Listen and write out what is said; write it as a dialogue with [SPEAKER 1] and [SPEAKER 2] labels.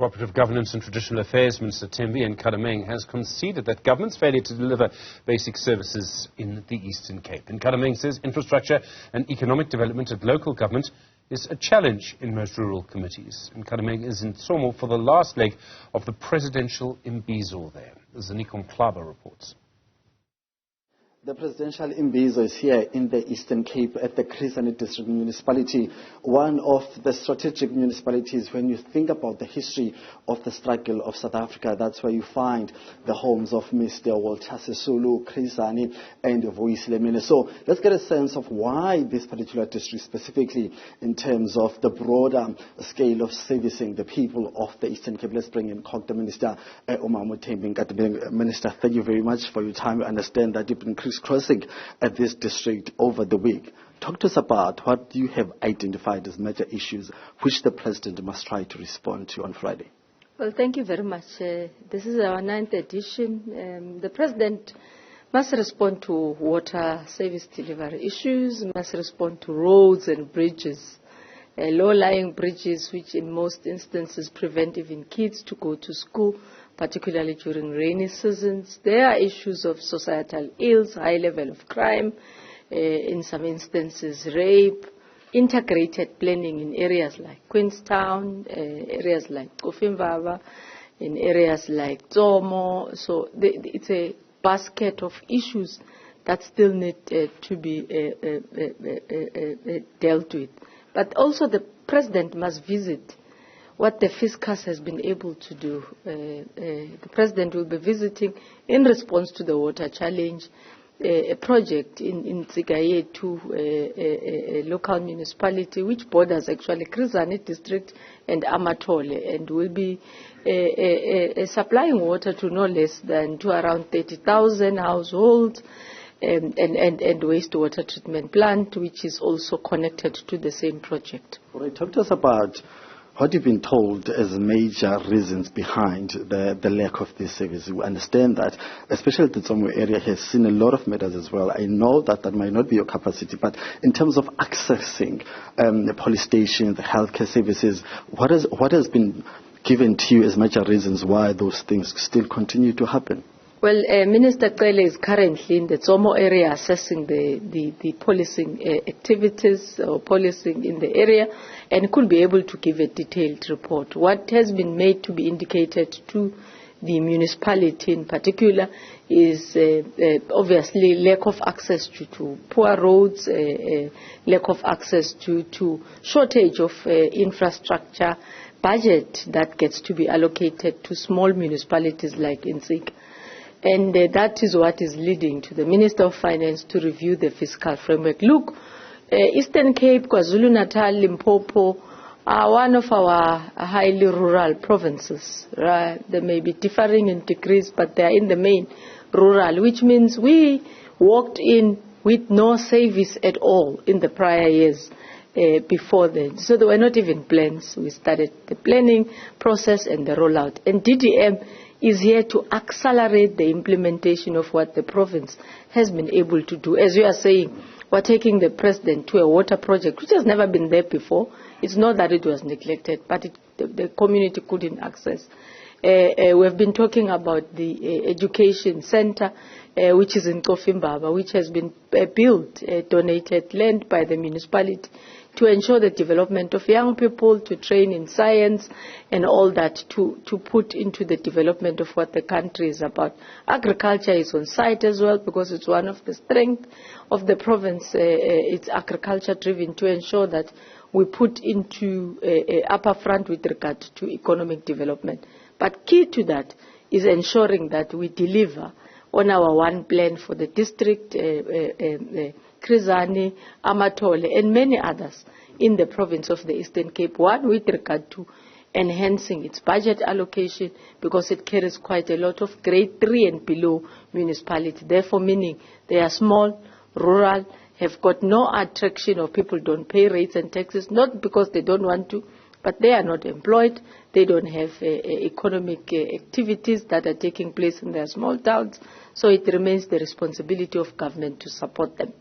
[SPEAKER 1] Cooperative Governance and Traditional Affairs Minister Thembi Nkadimeng has conceded that government's failure to deliver basic services in the Eastern Cape. Nkadimeng says infrastructure and economic development at local government is a challenge in most rural committees. Nkadimeng is in Tsomo for the last leg of the Presidential Imbizo there. Ziniko Mhlaba reports.
[SPEAKER 2] The Presidential Imbizo is here in the Eastern Cape at the Crisani District Municipality, one of the strategic municipalities. When you think about the history of the struggle of South Africa, that's where you find the homes of Mr. Walter Sisulu, Crisani, and Vuisile. So let's get a sense of why this particular district specifically in terms of the broader scale of servicing the people of the Eastern Cape. Let's bring in Cogta Minister Thembi Nkadimeng. Minister, thank you very much for your time. I understand that you've been crossing at this district over the week. Talk to us about what you have identified as major issues which the President must try to respond to on Friday.
[SPEAKER 3] Well, thank you very much. This is our 9th edition. The President must respond to water service delivery issues, must respond to roads and bridges, low-lying bridges which in most instances prevent even kids to go to school, particularly during rainy seasons. There are issues of societal ills, high level of crime, in some instances rape, integrated planning in areas like Queenstown, areas like Kofimbaba, in areas like Tsomo. So it's a basket of issues that still need to be dealt with. But also the President must visit what the fiscus has been able to do. The President will be visiting in response to the water challenge, a project in Tsigayetu, a local municipality which borders actually Crisani district and Amatole, and will be supplying water to no less than to around 30,000 households, and wastewater treatment plant, which is also connected to the same project.
[SPEAKER 2] All right, talk to us about what you've been told as major reasons behind the lack of this service. We understand that, especially the Tsomo area has seen a lot of matters as well. I know that might not be your capacity, but in terms of accessing the police stations, the healthcare services, what has been given to you as major reasons why those things still continue to happen?
[SPEAKER 3] Well, Minister Cele is currently in the Tsomo area assessing the policing activities or policing in the area, and could be able to give a detailed report. What has been made to be indicated to the municipality in particular is obviously lack of access to poor roads, lack of access to shortage of infrastructure, budget that gets to be allocated to small municipalities like Insik. And that is what is leading to the Minister of Finance to review the fiscal framework. Look, Eastern Cape, KwaZulu-Natal, Limpopo are one of our highly rural provinces. Right? They may be differing in degrees, but they are in the main rural, which means we walked in with no service at all in the prior years before then. So there were not even plans. We started the planning process and the rollout. And DDM is here to accelerate the implementation of what the province has been able to do. As you are saying, we're taking the President to a water project which has never been there before. It's not that it was neglected, but the community couldn't access. We've been talking about the education center, which is in Kofimbaba, which has been built, donated land by the municipality to ensure the development of young people, to train in science and all that, to put into the development of what the country is about. Agriculture is on site as well because it's one of the strengths of the province. It's agriculture driven to ensure that we put into upper front with regard to economic development. But key to that is ensuring that we deliver on our one plan for the district, Crisani, Amatole, and many others in the province of the Eastern Cape. One with regard to enhancing its budget allocation because it carries quite a lot of grade 3 and below municipality. Therefore, meaning they are small, rural, have got no attraction or people don't pay rates and taxes, not because they don't want to, but they are not employed. They don't have economic activities that are taking place in their small towns. So it remains the responsibility of government to support them.